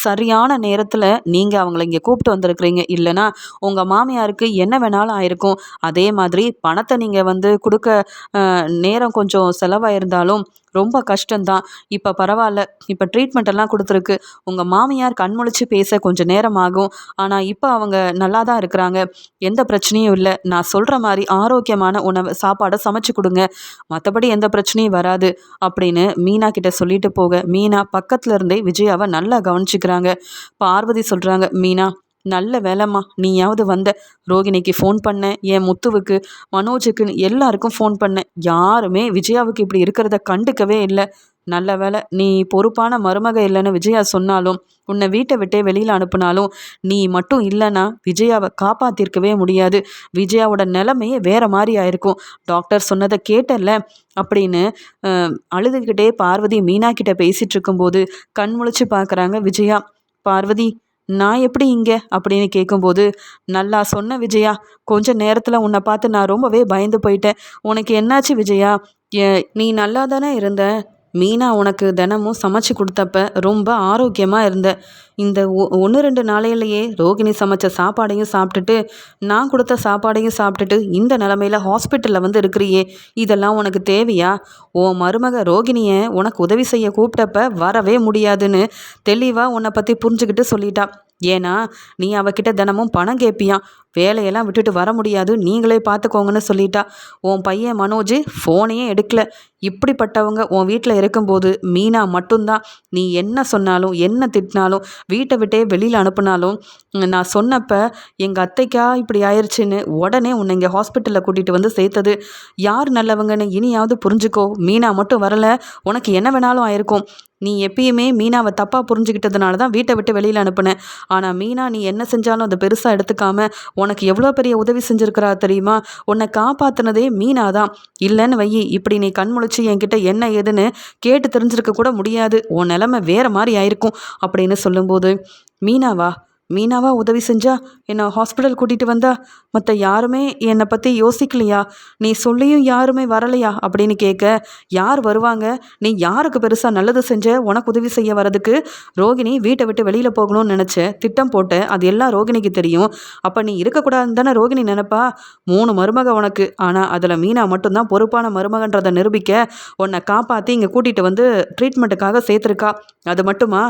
சரியான நேரத்தில் நீங்கள் அவங்கள இங்கே கூப்பிட்டு வந்திருக்கிறீங்க, இல்லைனா உங்கள் மாமியாருக்கு என்ன வேணாலும் ஆயிருக்கும். அதே மாதிரி பணத்தை நீங்கள் வந்து கொடுக்க நேரம் கொஞ்சம் செலவாயிருந்தாலும் ரொம்ப கஷ்டம்தான். இப்போ பரவாயில்ல. இப்போ ட்ரீட்மெண்ட் எல்லாம் கொடுத்துருக்கு. உங்கள் மாமியார் கண்முழிச்சு பேச கொஞ்சம் நேரம் ஆகும். ஆனால் இப்போ அவங்க நல்லா தான் இருக்கிறாங்க. எந்த பிரச்சனையும் இல்லை. நான் சொல்கிற மாதிரி ஆரோக்கியமான உணவு சாப்பாடை சமைச்சு கொடுங்க. மற்றபடி எந்த பிரச்சனையும் வராது அப்படின்னு மீனா கிட்ட சொல்லிட்டு போக மீனா பக்கத்துல இருந்தே விஜயாவை நல்லா கவனிச்சுக்கிறாங்க. பார்வதி சொல்கிறாங்க, மீனா நல்ல வேலைம்மா நீயாவது வந்த. ரோகிணிக்கு ஃபோன் பண்ணேன், என் முத்துவுக்கு, மனோஜுக்குன்னு எல்லாருக்கும் ஃபோன் பண்ணேன். யாருமே விஜயாவுக்கு இப்படி இருக்கிறத கண்டுக்கவே இல்லை. நல்ல வேலை நீ பொறுப்பான மருமக இல்லைன்னு விஜயா சொன்னாலும் உன்னை வீட்டை விட்டே வெளியில் அனுப்புனாலும் நீ மட்டும் இல்லைன்னா விஜயாவை காப்பாற்றிருக்கவே முடியாது. விஜயாவோட நிலைமையே வேற மாதிரி ஆயிருக்கும். டாக்டர் சொன்னதை கேட்டல அப்படின்னு அழுதுகிட்டே பார்வதி மீனா கிட்ட பேசிட்டு இருக்கும்போது கண் முழிச்சு பார்க்குறாங்க விஜயா. பார்வதி, நான் எப்படி இங்கே அப்படின்னு கேட்கும்போது, நல்லா சொன்ன விஜயா. கொஞ்ச நேரத்தில் உன்னை பார்த்து நான் ரொம்பவே பயந்து போயிட்டேன். உனக்கு என்னாச்சு விஜயா? நீ நல்லா தானே இருந்த? மீனா உனக்கு தினமும் சமைச்சு கொடுத்தப்ப ரொம்ப ஆரோக்கியமாக இருந்த. இந்த 1-2 நாளையிலேயே ரோகிணி சமைச்ச சாப்பாடையும் சாப்பிட்டுட்டு நான் கொடுத்த சாப்பாடையும் சாப்பிட்டுட்டு இந்த நிலமையில ஹாஸ்பிட்டலில் வந்து இருக்கிறியே, இதெல்லாம் உனக்கு தேவையா? உன் மருமக ரோகிணியை உனக்கு உதவி செய்ய கூப்பிட்டப்ப வரவே முடியாதுன்னு தெளிவாக உன்னை பற்றி புரிஞ்சுக்கிட்டு சொல்லிட்டா. ஏன்னா நீ அவகிட்ட தினமும் பணம் கேட்பியான். வேலையெல்லாம் விட்டுட்டு வர முடியாது, நீங்களே பார்த்துக்கோங்கன்னு சொல்லிட்டா. உன் பையன் மனோஜ் ஃபோனையே எடுக்கல. இப்படிப்பட்டவங்க உன் வீட்டில் இருக்கும்போது மீனா மட்டும்தான். நீ என்ன சொன்னாலும் என்ன திட்டினாலும் வீட்டை விட்டே வெளியில் அனுப்புனாலும் நான் சொன்னப்ப எங்கள் அத்தைக்கா இப்படி ஆயிடுச்சுன்னு உடனே உன்னை இங்கே ஹாஸ்பிட்டலில் கூட்டிகிட்டு வந்து சேர்த்தது. யார் நல்லவங்கன்னு இனியாவது புரிஞ்சுக்கோ. மீனா மட்டும் வரலை, உனக்கு என்ன வேணாலும் ஆயிருக்கும். நீ எப்பயுமே மீனாவை தப்பாக புரிஞ்சுக்கிட்டதுனால தான் வீட்டை விட்டு வெளியில் அனுப்புனேன். ஆனால் மீனா நீ என்ன செஞ்சாலும் அதை பெருசாக எடுத்துக்காம உனக்கு எவ்வளோ பெரிய உதவி செஞ்சுருக்கிறா தெரியுமா? உன்னை காப்பாற்றினதே மீனா தான். இல்லைன்னு வையி இப்படி நீ கண்முழிச்சு என்கிட்ட என்ன ஏதுன்னு கேட்டு தெரிஞ்சிருக்க கூட முடியாது. உன் நிலைமை வேற மாதிரி ஆயிருக்கும் அப்படின்னு சொல்லும்போது, மீனாவா உதவி செஞ்சா? என்னை ஹாஸ்பிட்டல் கூட்டிகிட்டு வந்தா? மற்ற யாருமே என்னை பற்றி யோசிக்கலையா? நீ சொல்லியும் யாருமே வரலையா அப்படின்னு கேட்க, யார் வருவாங்க? நீ யாருக்கு பெருசாக நல்லது செஞ்ச உனக்கு உதவி செய்ய வரதுக்கு? ரோகிணி வீட்டை விட்டு வெளியில் போகணும்னு நினச்ச, திட்டம் போட்ட, அது எல்லாம் ரோகிணிக்கு தெரியும். அப்போ நீ இருக்கக்கூடாதுன்னு தானே ரோகிணி நினைப்பா? 3 மருமக உனக்கு. ஆனால் அதில் மீனா மட்டும்தான் பொறுப்பான மருமகன்றதை நிரூபிக்க உன்னை காப்பாற்றி இங்கே கூட்டிகிட்டு வந்து ட்ரீட்மெண்ட்டுக்காக சேர்த்துருக்கா. அது மட்டுமா?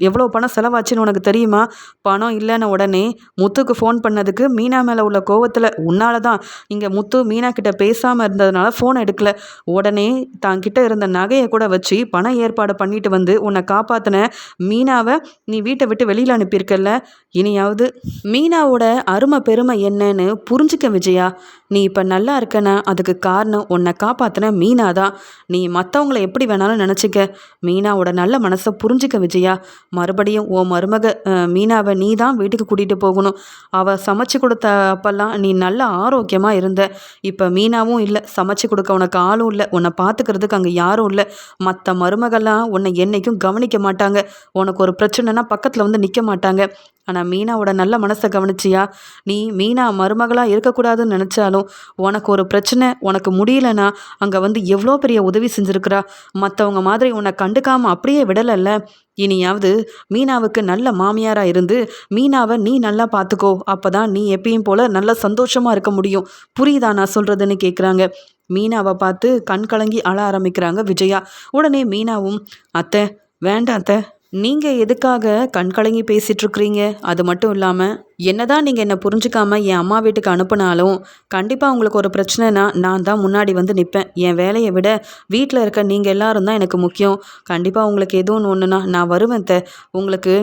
எவ்வளோ பணம் செலவாச்சுன்னு உனக்கு தெரியுமா? பணம் இல்லைன்னு உடனே முத்துக்கு ஃபோன் பண்ணதுக்கு மீனா மேலே உள்ள கோவத்தில் உன்னால தான். இங்கே முத்து மீனா கிட்ட பேசாமல் இருந்ததுனால ஃபோன் எடுக்கல. உடனே தான் கிட்ட இருந்த நகையை கூட வச்சு பணம் ஏற்பாடு பண்ணிட்டு வந்து உன்னை காப்பாற்றின மீனாவை நீ வீட்டை விட்டு வெளியில் அனுப்பியிருக்கல. இனியாவது மீனாவோட அருமை பெருமை என்னன்னு புரிஞ்சுக்க விஜயா. நீ இப்போ நல்லா இருக்கனா அதுக்கு காரணம் உன்னை காப்பாற்றின மீனா தான். நீ மற்றவங்கள எப்படி வேணாலும் நினச்சிக்க. மீனாவோட நல்ல மனசை புரிஞ்சுக்க விஜயா. மறுபடியும் உன் மருமக மீனாவை நீ தான் வீட்டுக்கு கூட்டிகிட்டு போகணும். அவள் சமைச்சு கொடுத்த அப்பெல்லாம் நீ நல்ல ஆரோக்கியமாக இருந்த. இப்போ மீனாவும் இல்லை, சமைச்சு கொடுக்க உனக்கு ஆளும் இல்லை, உன்னை பார்த்துக்கிறதுக்கு அங்கே யாரும் இல்லை. மற்ற மருமகள்லாம் உன்னை என்றைக்கும் கவனிக்க மாட்டாங்க. உனக்கு ஒரு பிரச்சனைனா பக்கத்தில் வந்து நிற்க மாட்டாங்க. ஆனால் மீனாவோட நல்ல மனசை கவனிச்சியா? நீ மீனா மருமகளாக இருக்கக்கூடாதுன்னு நினச்சாலும் உனக்கு ஒரு பிரச்சனை, உனக்கு முடியலன்னா அங்கே வந்து எவ்வளோ பெரிய உதவி செஞ்சுருக்கிறா. மற்றவங்க மாதிரி உன்னை கண்டுக்காமல் அப்படியே விடலைல்ல. இனியாவது மீனாவுக்கு நல்ல மாமியாராக இருந்து மீனாவை நீ நல்லா பார்த்துக்கோ. அப்போ தான் நீ எப்பயும் போல் நல்லா சந்தோஷமாக இருக்க முடியும். புரியுதா நான் சொல்கிறதுன்னு கேட்குறாங்க. மீனாவை பார்த்து கண் கலங்கி அழ ஆரம்பிக்கிறாங்க விஜயா. உடனே மீனாவும், அத்தை வேண்டாம் அத்தை, நீங்கள் எதுக்காக கண் கலங்கி பேசிகிட்ருக்கிறீங்க? அது மட்டும் இல்லாமல் என்னதான் நீங்கள் என்னை புரிஞ்சுக்காம என் அம்மா வீட்டுக்கு அனுப்புனாலும் கண்டிப்பாக உங்களுக்கு ஒரு பிரச்சனைனா நான் தான் முன்னாடி வந்து நிற்பேன். என் வேலையை விட வீட்டில் இருக்க நீங்கள் எல்லாரும் தான் எனக்கு முக்கியம். கண்டிப்பாக உங்களுக்கு எதுவும் ஒன்றுனா நான் வருவேன். உங்களுக்கு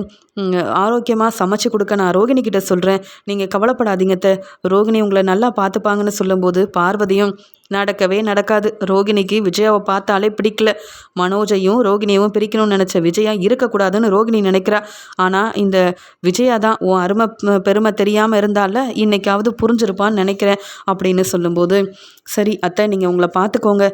ஆரோக்கியமாக சமைச்சு கொடுக்க நான் ரோகிணி கிட்ட சொல்கிறேன். நீங்கள் கவலைப்படாதீங்க. ரோகிணி உங்களை நல்லா பார்த்துப்பாங்கன்னு சொல்லும்போது பார்வதியும், நடக்கவே நடக்காது. ரோகிணிக்கு விஜயாவை பார்த்தாலே பிடிக்கல. மனோஜையும் ரோகிணியவும் பிரிக்கணும்னு நினச்ச விஜயா இருக்கக்கூடாதுன்னு ரோகிணி நினைக்கிறா. ஆனால் இந்த விஜயா தான் உன் அருமை பெருமை தெரியாமல் இருந்தால இன்னைக்காவது புரிஞ்சிருப்பான்னு நினைக்கிறேன் அப்படின்னு சொல்லும்போது, சரி அத்தை நீங்கள் உங்களை பார்த்துக்கோங்க.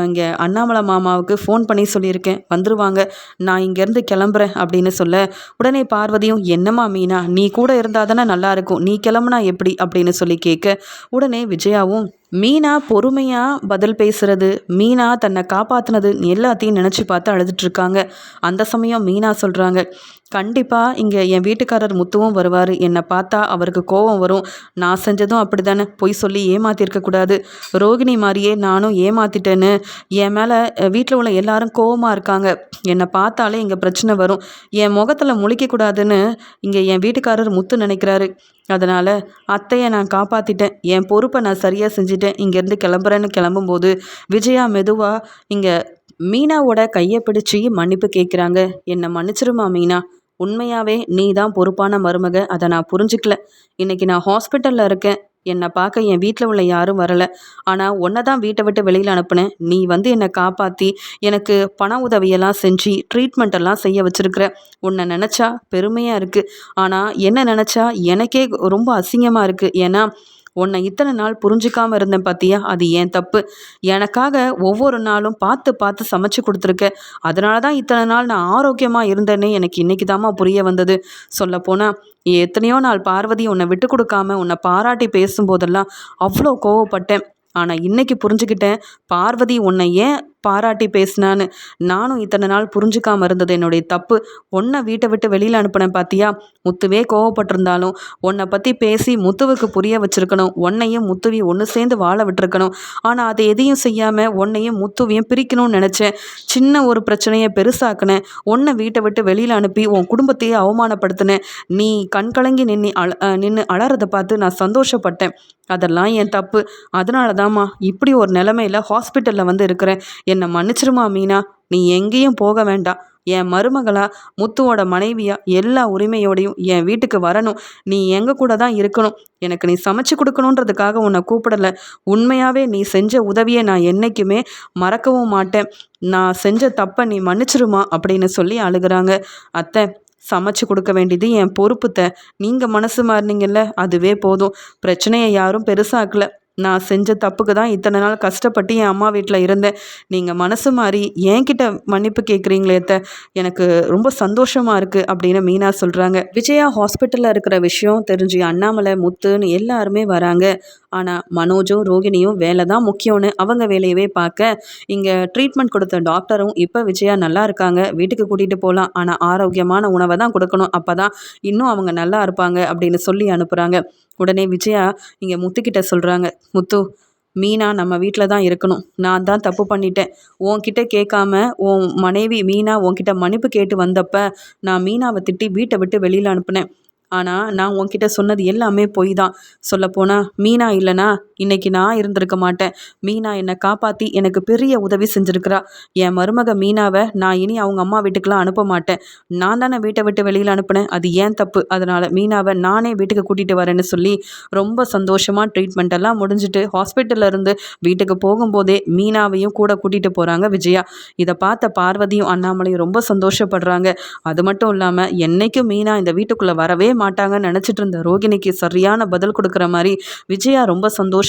இங்கே அண்ணாமலை மாமாவுக்கு ஃபோன் பண்ணி சொல்லியிருக்கேன், வந்துருவாங்க. நான் இங்கேருந்து கிளம்புறேன் அப்படின்னு சொல்ல, உடனே பார்வதியும், என்னம்மா மீனா, நீ கூட இருந்தால் தானே நல்லாயிருக்கும், நீ கிளம்புனா எப்படி அப்படின்னு சொல்லி கேட்க, உடனே விஜயாவும் மீனா பொறுமையாக பதில் பேசுறது, மீனா தன்னை காப்பாற்றினது எல்லாத்தையும் நினச்சி பார்த்து அழுதுட்ருக்காங்க. அந்த சமயம் மீனா சொல்கிறாங்க, கண்டிப்பாக இங்கே என் வீட்டுக்காரர் முத்துவும் வருவார். என்னை பார்த்தா அவருக்கு கோபம் வரும். நான் செஞ்சதும் அப்படி தானே, பொய் சொல்லி ஏமாத்திருக்கக்கூடாது. ரோகிணி மாதிரியே நானும் ஏமாத்திட்டேன்னு என் மேலே வீட்டில் உள்ள எல்லாரும் கோவமாக இருக்காங்க. என்னை பார்த்தாலே இங்கே பிரச்சனை வரும். என் முகத்தில் முழிக்கக்கூடாதுன்னு இங்கே என் வீட்டுக்காரர் முத்து நினைக்கிறாரு. அதனால் அத்தையை நான் காப்பாற்றிட்டேன். என் பொறுப்பை நான் சரியாக செஞ்சுட்டேன். இங்கேருந்து கிளம்புறேன்னு கிளம்பும்போது விஜயா மெதுவாக இங்கே மீனாவோட கையை பிடிச்சி மன்னிப்பு கேட்குறாங்க. என்னை மன்னிச்சிருமா மீனா, உண்மையாகவே நீ தான் பொறுப்பான மருமக. அதை நான் புரிஞ்சுக்கல. இன்றைக்கி நான் ஹாஸ்பிட்டலில் இருக்கேன். என்னை பார்க்க என் வீட்டில் உள்ள யாரும் வரலை. ஆனால் உன்னை தான் வீட்டை விட்டு வெளியில் அனுப்புனேன். நீ வந்து என்னை காப்பாற்றி எனக்கு பண உதவியெல்லாம் செஞ்சு ட்ரீட்மெண்ட்டெல்லாம் செய்ய வச்சுருக்குற. உன்னை நினச்சா பெருமையாக இருக்குது. ஆனால் என்ன நினச்சா எனக்கே ரொம்ப அசிங்கமாக இருக்குது. ஏன்னா உன்னை இத்தனை நாள் புரிஞ்சிக்காமல் இருந்தேன் பார்த்தியா, அது ஏன் தப்பு. எனக்காக ஒவ்வொரு நாளும் பார்த்து பார்த்து சமைச்சு கொடுத்துருக்க. அதனால தான் இத்தனை நாள் நான் ஆரோக்கியமாக இருந்தேன்னே எனக்கு இன்றைக்கி தாம்மா புரிய வந்தது. சொல்லப்போனால் எத்தனையோ நாள் பார்வதி உன்னை விட்டு கொடுக்காம உன்னை பாராட்டி பேசும்போதெல்லாம் அவ்வளோ கோவப்பட்டேன். ஆனால் இன்றைக்கி புரிஞ்சுக்கிட்டேன் பார்வதி உன்னை ஏன் பாராட்டி பேசினான்னு. நானும் இத்தனை நாள் புரிஞ்சுக்காமல் இருந்தது என்னுடைய தப்பு. உன்னை வீட்டை விட்டு வெளியில் அனுப்பினேன் பார்த்தியா. முத்துவே கோவப்பட்டிருந்தாலும் உன்னை பற்றி பேசி முத்துவுக்கு புரிய வச்சுருக்கணும். உன்னையும் முத்துவையும் ஒன்று சேர்ந்து வாழ விட்டுருக்கணும். ஆனால் அதை எதையும் செய்யாமல் உன்னையும் முத்துவையும் பிரிக்கணும்னு நினச்சேன். சின்ன ஒரு பிரச்சனையை பெருசாக்கினேன். உன்னை வீட்டை விட்டு வெளியில் அனுப்பி உன் குடும்பத்தையே அவமானப்படுத்தினேன். நீ கண்கலங்கி நின்று அலறதை பார்த்து நான் சந்தோஷப்பட்டேன். அதெல்லாம் என் தப்பு. அதனால தாம்மா இப்படி ஒரு நிலமையில ஹாஸ்பிட்டலில் வந்து இருக்கிறேன். என்னை மன்னிச்சிருமா மீனா. நீ எங்கேயும் போக வேண்டாம். என் மருமகளா முத்துவோட மனைவியா எல்லா உரிமையோடையும் என் வீட்டுக்கு வரணும். நீ எங்கள் கூட தான் இருக்கணும். எனக்கு நீ சமைச்சு கொடுக்கணுன்றதுக்காக உன்னை கூப்பிடலை. உண்மையாகவே நீ செஞ்ச உதவியை நான் என்றைக்குமே மறக்கவும் மாட்டேன். நான் செஞ்ச தப்பை நீ மன்னிச்சிருமா அப்படின்னு சொல்லி அழுகிறாங்க. அத்தை, சமைச்சு கொடுக்க வேண்டியது என் பொறுப்புத்த. நீங்கள் மனசு மாறினீங்கல்ல, அதுவே போதும். பிரச்சனையை யாரும் பெருசாக்கல. நான் செஞ்ச தப்புக்கு தான் இத்தனை நாள் கஷ்டப்பட்டு என் அம்மா வீட்டில் இருந்தேன். நீங்கள் மனசு மாறி என்கிட்ட மன்னிப்பு கேட்குறீங்களே அத்தை, எனக்கு ரொம்ப சந்தோஷமாக இருக்குது அப்படின்னு மீனா சொல்கிறாங்க. விஜயா ஹாஸ்பிட்டலில் இருக்கிற விஷயம் தெரிஞ்சு அண்ணாமலை, முத்துன்னு எல்லாருமே வராங்க. ஆனால் மனோஜும் ரோகிணியும் வேலை தான் முக்கியம்னு அவங்க வேலையவே பார்க்க, இங்கே ட்ரீட்மெண்ட் கொடுத்த டாக்டரும் இப்போ விஜயா நல்லா இருக்காங்க, வீட்டுக்கு கூட்டிகிட்டு போகலாம், ஆனால் ஆரோக்கியமான உணவை தான் கொடுக்கணும், அப்போ தான் இன்னும் அவங்க நல்லா இருப்பாங்க அப்படின்னு சொல்லி அனுப்புகிறாங்க. உடனே விஜயா இங்கே முத்துக்கிட்ட சொல்கிறாங்க. முத்து, மீனா நம்ம வீட்டில் தான் இருக்கணும். நான் தான் தப்பு பண்ணிட்டேன். உன்கிட்ட கேட்காம உன் மனைவி மீனா உன்கிட்ட மன்னிப்பு கேட்டு வந்தப்ப நான் மீனாவை திட்டி வீட்டை விட்டு வெளியில் அனுப்புனேன். ஆனால் நான் உன்கிட்ட சொன்னது எல்லாமே பொய் தான். சொல்லப்போனால் மீனா இல்லைனா இன்றைக்கி நான் இருந்திருக்க மாட்டேன். மீனா என்னை காப்பாற்றி எனக்கு பெரிய உதவி செஞ்சுருக்கிறா. என் மருமக மீனாவை நான் இனி அவங்க அம்மா வீட்டுக்கெலாம் அனுப்ப மாட்டேன். நான் தானே வீட்டை விட்டு வெளியில் அனுப்புனேன், அது ஏன் தப்பு. அதனால் மீனாவை நானே வீட்டுக்கு கூட்டிகிட்டு வரேன்னு சொல்லி ரொம்ப சந்தோஷமாக ட்ரீட்மெண்ட் எல்லாம் முடிஞ்சுட்டு ஹாஸ்பிட்டலில் இருந்து வீட்டுக்கு போகும்போதே மீனாவையும் கூட கூட்டிகிட்டு போகிறாங்க விஜயா. இதை பார்த்த பார்வதியும் அண்ணாமலையும் ரொம்ப சந்தோஷப்படுறாங்க. அது மட்டும் இல்லாமல் என்றைக்கும் மீனா இந்த வீட்டுக்குள்ளே வரவே மாட்டாங்கன்னு நினச்சிட்டு இருந்த ரோகிணிக்கு சரியான பதில் கொடுக்குற மாதிரி விஜயா ரொம்ப சந்தோஷமாக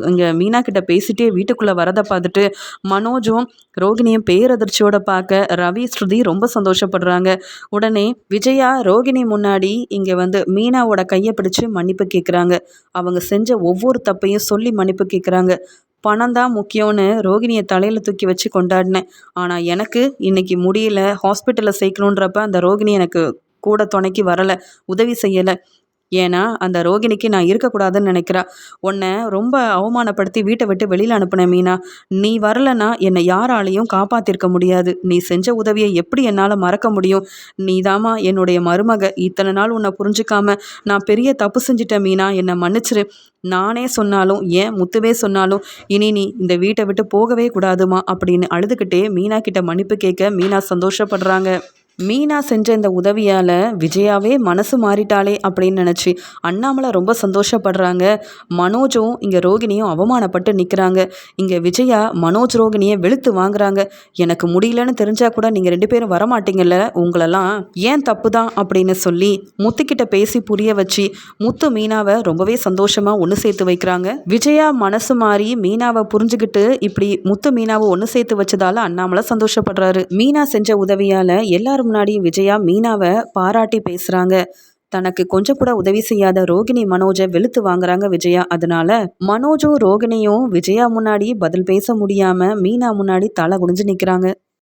இங்கே மீனா கிட்ட பேசிட்டே வீட்டுக்குள்ளே வரதை பார்த்துட்டு மனோஜும் ரோகிணியும் பேரதிர்ச்சியோட பார்க்க ரவி, ஸ்ருதி ரொம்ப சந்தோஷப்படுறாங்க. உடனே விஜயா ரோகிணி முன்னாடி இங்கே வந்து மீனாவோட கையை பிடிச்சு மன்னிப்பு கேட்குறாங்க. அவங்க செஞ்ச ஒவ்வொரு தப்பையும் சொல்லி மன்னிப்பு கேட்குறாங்க. பணம் தான் முக்கியம்னு ரோகிணியை தலையில் தூக்கி வச்சு கொண்டாடினேன். ஆனால் எனக்கு இன்னைக்கு முடியல, ஹாஸ்பிட்டலில் சேர்க்கணுன்றப்ப அந்த ரோகிணி எனக்கு கூட துணைக்கு வரலை, உதவி செய்யலை. ஏன்னா அந்த ரோகிணிக்கு நான் இருக்கக்கூடாதுன்னு நினைக்கிறா. உன்னை ரொம்ப அவமானப்படுத்தி வீட்டை விட்டு வெளியில் அனுப்புனேன் மீனா. நீ வரலைன்னா என்னை யாராலையும் காப்பாற்றிருக்க முடியாது. நீ செஞ்ச உதவியை எப்படி என்னால் மறக்க முடியும்? நீதாம்மா என்னுடைய மருமக. இத்தனை நாள் உன்னை புரிஞ்சிக்காம நான் பெரிய தப்பு செஞ்சிட்டேன் மீனா, என்னை மன்னிச்சிரு. நானே சொன்னாலும் ஏன் முத்துவே சொன்னாலும் இனி நீ இந்த வீட்டை விட்டு போகவே கூடாதுமா அப்படின்னு அழுதுகிட்டே மீனா கிட்ட மன்னிப்பு கேட்க மீனா சந்தோஷப்படுறாங்க. மீனா செஞ்ச இந்த உதவியால் விஜயாவே மனசு மாறிட்டாளே அப்படின்னு நினச்சி அண்ணாமலை ரொம்ப சந்தோஷப்படுறாங்க. மனோஜும் இங்கே ரோகிணியும் அவமானப்பட்டு நிற்கிறாங்க. இங்கே விஜயா மனோஜ் ரோகிணியை வெளுத்து வாங்குறாங்க. எனக்கு முடியலன்னு தெரிஞ்சால் கூட நீங்கள் 2 பேரும் வரமாட்டீங்கல்ல, உங்களெல்லாம் ஏன் தப்பு தான் அப்படின்னு சொல்லி முத்துக்கிட்ட பேசி புரிய வச்சு முத்து மீனாவை ரொம்பவே சந்தோஷமாக ஒன்று சேர்த்து வைக்கிறாங்க. விஜயா மனசு மாறி மீனாவை புரிஞ்சுக்கிட்டு இப்படி முத்து மீனாவை ஒன்று சேர்த்து வச்சதால அண்ணாமலை சந்தோஷப்படுறாரு. மீனா செஞ்ச உதவியால் எல்லாரும் முன்னாடி விஜயா மீனாவை பாராட்டி பேசுறாங்க. தனக்கு கொஞ்சம் கூட உதவி செய்யாத ரோகிணி மனோஜை வெளுத்து வாங்குறாங்க விஜயா. அதனால மனோஜும் ரோகிணியும் விஜயா முன்னாடி பதில் பேச முடியாம மீனா முன்னாடி தலை குனிஞ்சு நிற்கிறாங்க.